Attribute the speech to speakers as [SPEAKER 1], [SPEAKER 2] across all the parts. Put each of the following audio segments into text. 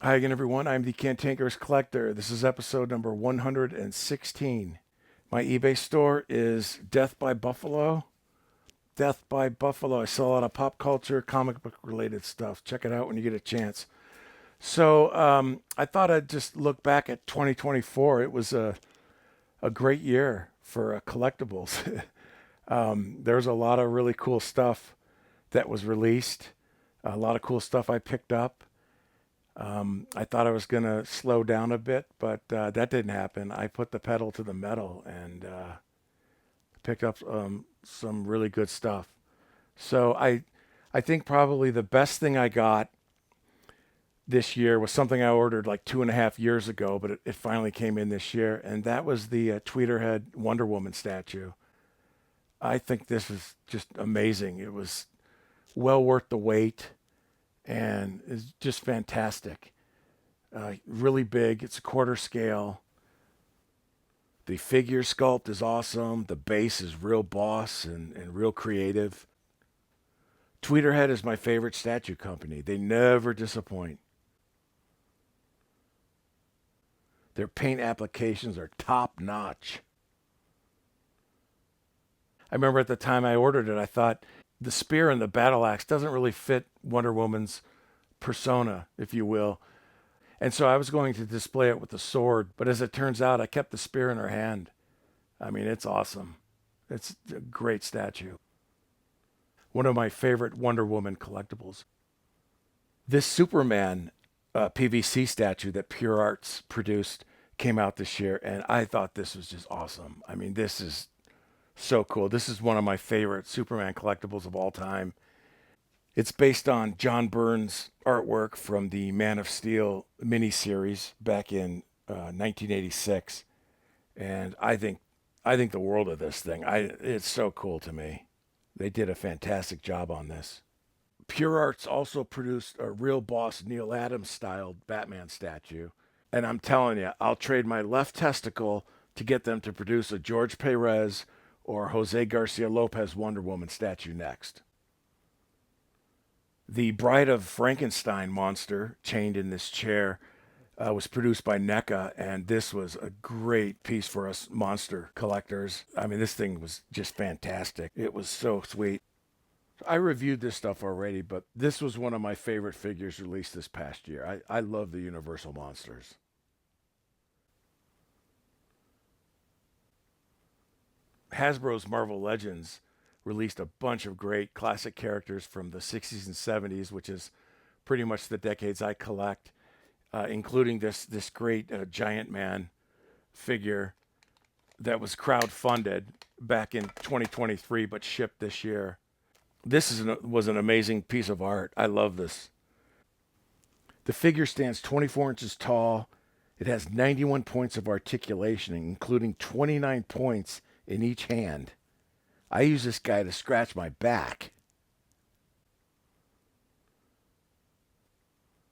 [SPEAKER 1] Hi again, everyone. I'm the Cantankerous Collector. This is episode number 116. My eBay store is Death by Buffalo. Death by Buffalo. I sell a lot of pop culture, comic book related stuff. Check it out when you get a chance. I thought I'd just look back at 2024. It was a great year for collectibles. There's a lot of really cool stuff that was released, a lot of cool stuff I picked up. I thought I was going to slow down a bit, but that didn't happen. I put the pedal to the metal and picked up some really good stuff. So I think probably the best thing I got this year was something I ordered like 2.5 years ago, but it finally came in this year, and that was the Tweeterhead Wonder Woman statue. I think this is just amazing. It was well worth the wait and is just fantastic. Really big. It's a quarter scale. The figure sculpt is awesome. The base is real boss and real creative. Tweeterhead is my favorite statue company. They never disappoint. Their paint applications are top notch. I remember at the time I ordered it, I thought the spear and the battle axe doesn't really fit Wonder Woman's persona, if you will. And so I was going to display it with the sword, but as it turns out, I kept the spear in her hand. I mean, it's awesome. It's a great statue. One of my favorite Wonder Woman collectibles. This Superman PVC statue that Pure Arts produced came out this year, and I thought this was just awesome. I mean, this is so cool. This is one of my favorite Superman collectibles of all time. It's based on John Byrne's artwork from the Man of Steel miniseries back in 1986, and I think the world of this thing. It's so cool to me. They did a fantastic job on this. Pure Arts also produced a real boss Neil Adams styled Batman statue, and I'm telling you, I'll trade my left testicle to get them to produce a George Perez or Jose Garcia Lopez Wonder Woman statue next. The Bride of Frankenstein monster chained in this chair was produced by NECA, and this was a great piece for us monster collectors. I mean, this thing was just fantastic. It was so sweet. I reviewed this stuff already, but this was one of my favorite figures released this past year. I love the Universal Monsters. Hasbro's Marvel Legends released a bunch of great classic characters from the 60s and 70s, which is pretty much the decades I collect, including this great Giant Man figure that was crowd-funded back in 2023 but shipped this year. Was an amazing piece of art. I love this. The figure stands 24 inches tall. It has 91 points of articulation, including 29 points in each hand. I use this guy to scratch my back.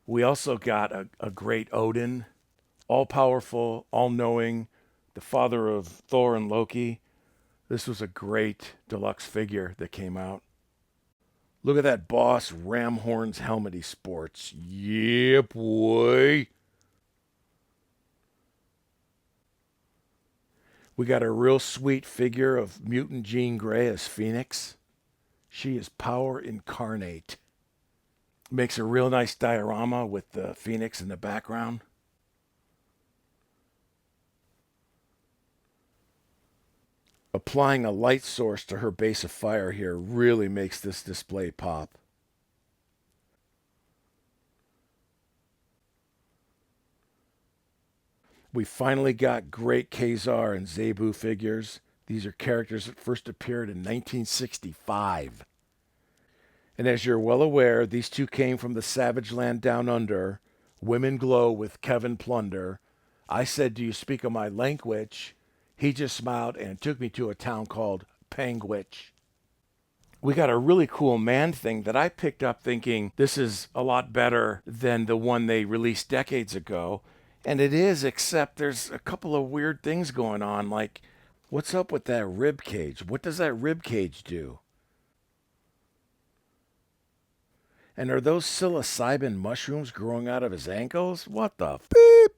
[SPEAKER 1] We also got a great Odin, all powerful, all knowing, the father of Thor and Loki. This was a great deluxe figure that came out. Look at that boss ram horns helmet he sports. Yeah, boy. We got a real sweet figure of Mutant Jean Grey as Phoenix. She is power incarnate. Makes a real nice diorama with the Phoenix in the background. Applying a light source to her base of fire here really makes this display pop. We finally got great Kazar and Zebu figures. These are characters that first appeared in 1965. And as you're well aware, these two came from the Savage Land Down Under. Women Glow with Kevin Plunder. I said, "Do you speak of my language?" He just smiled and took me to a town called Panguitch. We got a really cool man thing that I picked up thinking this is a lot better than the one they released decades ago. And it is, except there's a couple of weird things going on. Like, what's up with that rib cage? What does that rib cage do? And are those psilocybin mushrooms growing out of his ankles? What the beep?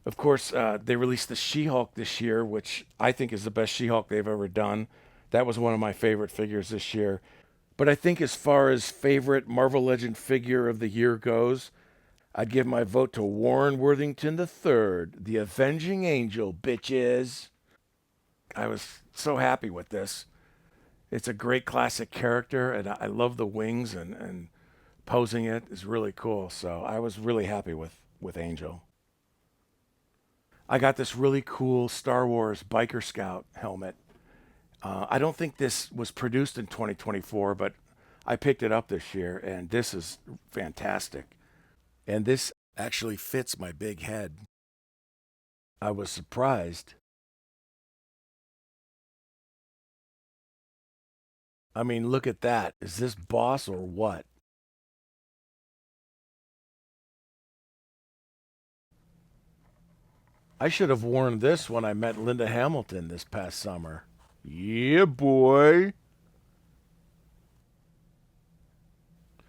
[SPEAKER 1] Of course, they released the She-Hulk this year, which I think is the best She-Hulk they've ever done. That was one of my favorite figures this year. But I think as far as favorite Marvel Legend figure of the year goes, I'd give my vote to Warren Worthington III, the Avenging Angel, bitches. I was so happy with this. It's a great classic character, and I love the wings, and posing it is really cool. So I was really happy with Angel. I got this really cool Star Wars Biker Scout helmet. I don't think this was produced in 2024, but I picked it up this year, and this is fantastic. And this actually fits my big head. I was surprised. I mean, look at that. Is this boss or what? I should have worn this when I met Linda Hamilton this past summer. Yeah, boy.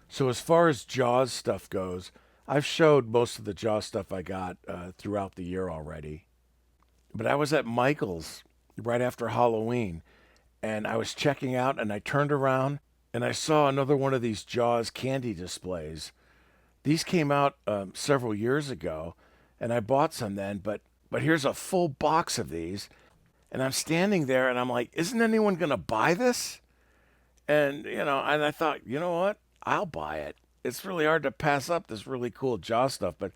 [SPEAKER 1] So, as far as Jaws stuff goes, I've showed most of the Jaws stuff I got throughout the year already. But I was at Michael's right after Halloween, and I was checking out, and I turned around and I saw another one of these Jaws candy displays. These came out several years ago, and I bought some then. But here's a full box of these, and I'm standing there, and I'm like, isn't anyone gonna buy this? And and I thought, you know what? I'll buy it. It's really hard to pass up this really cool Jaws stuff, but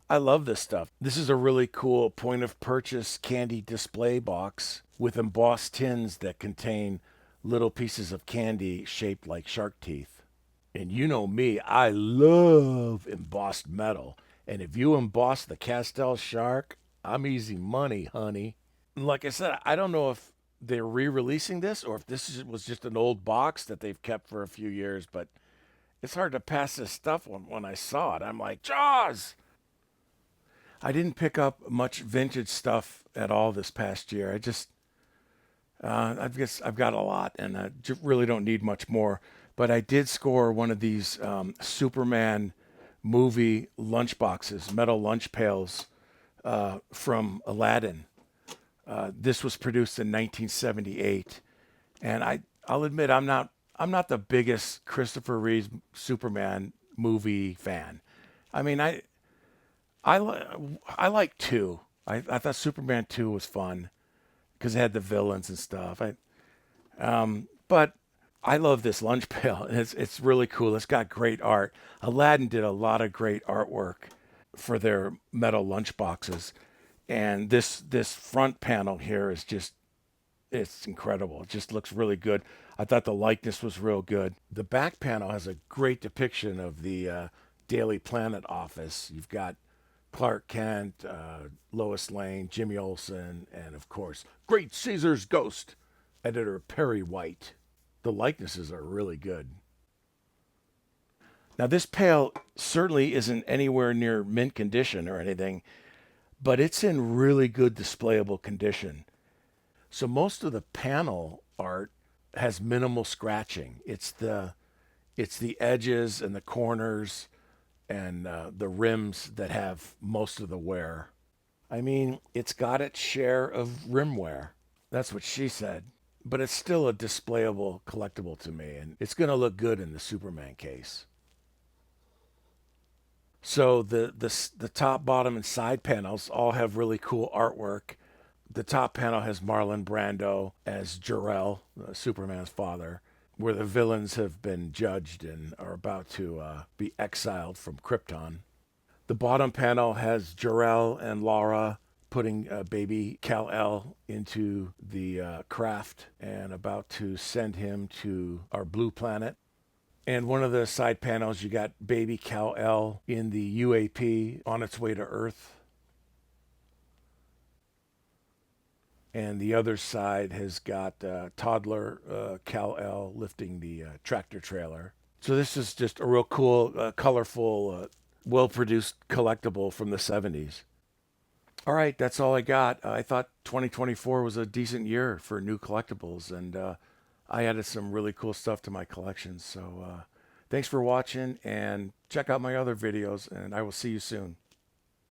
[SPEAKER 1] I love this stuff. This is a really cool point of purchase candy display box with embossed tins that contain little pieces of candy shaped like shark teeth. And you know me, I love embossed metal. And if you emboss the Castell shark, I'm easy money, honey. Like I said, I don't know if they're re-releasing this or if was just an old box that they've kept for a few years, but it's hard to pass this stuff when I saw it. I'm like, Jaws! I didn't pick up much vintage stuff at all this past year. I guess I've got a lot, and I really don't need much more. But I did score one of these Superman movie lunch boxes, metal lunch pails from Aladdin. This was produced in 1978, and I'll admit I'm not the biggest Christopher Reeve Superman movie fan. I mean I like two. I thought Superman 2 was fun because it had the villains and stuff. But I love this lunch pail. It's really cool. It's got great art. Aladdin did a lot of great artwork for their metal lunch boxes, and this front panel here is just it's incredible. It just looks really good. I thought the likeness was real good. The back panel has a great depiction of the Daily Planet office. You've got Clark Kent, Lois Lane, Jimmy Olsen, and of course, Great Caesar's Ghost, editor Perry White. The likenesses are really good. Now, this pail certainly isn't anywhere near mint condition or anything, but it's in really good displayable condition. So most of the panel art has minimal scratching. It's the edges and the corners and the rims that have most of the wear. I mean, it's got its share of rim wear. That's what she said. But it's still a displayable collectible to me, and it's going to look good in the Superman case. So the top, bottom, and side panels all have really cool artwork. The top panel has Marlon Brando as Jor-El, Superman's father, where the villains have been judged and are about to be exiled from Krypton. The bottom panel has Jor-El and Lara putting baby Kal-El into the craft and about to send him to our blue planet. And one of the side panels, you got baby Kal-El in the UAP on its way to Earth. And the other side has got toddler Kal-El lifting the tractor trailer. So this is just a real cool, colorful, well-produced collectible from the 70s. All right, that's all I got. I thought 2024 was a decent year for new collectibles, and I added some really cool stuff to my collection. So thanks for watching, and check out my other videos, and I will see you soon.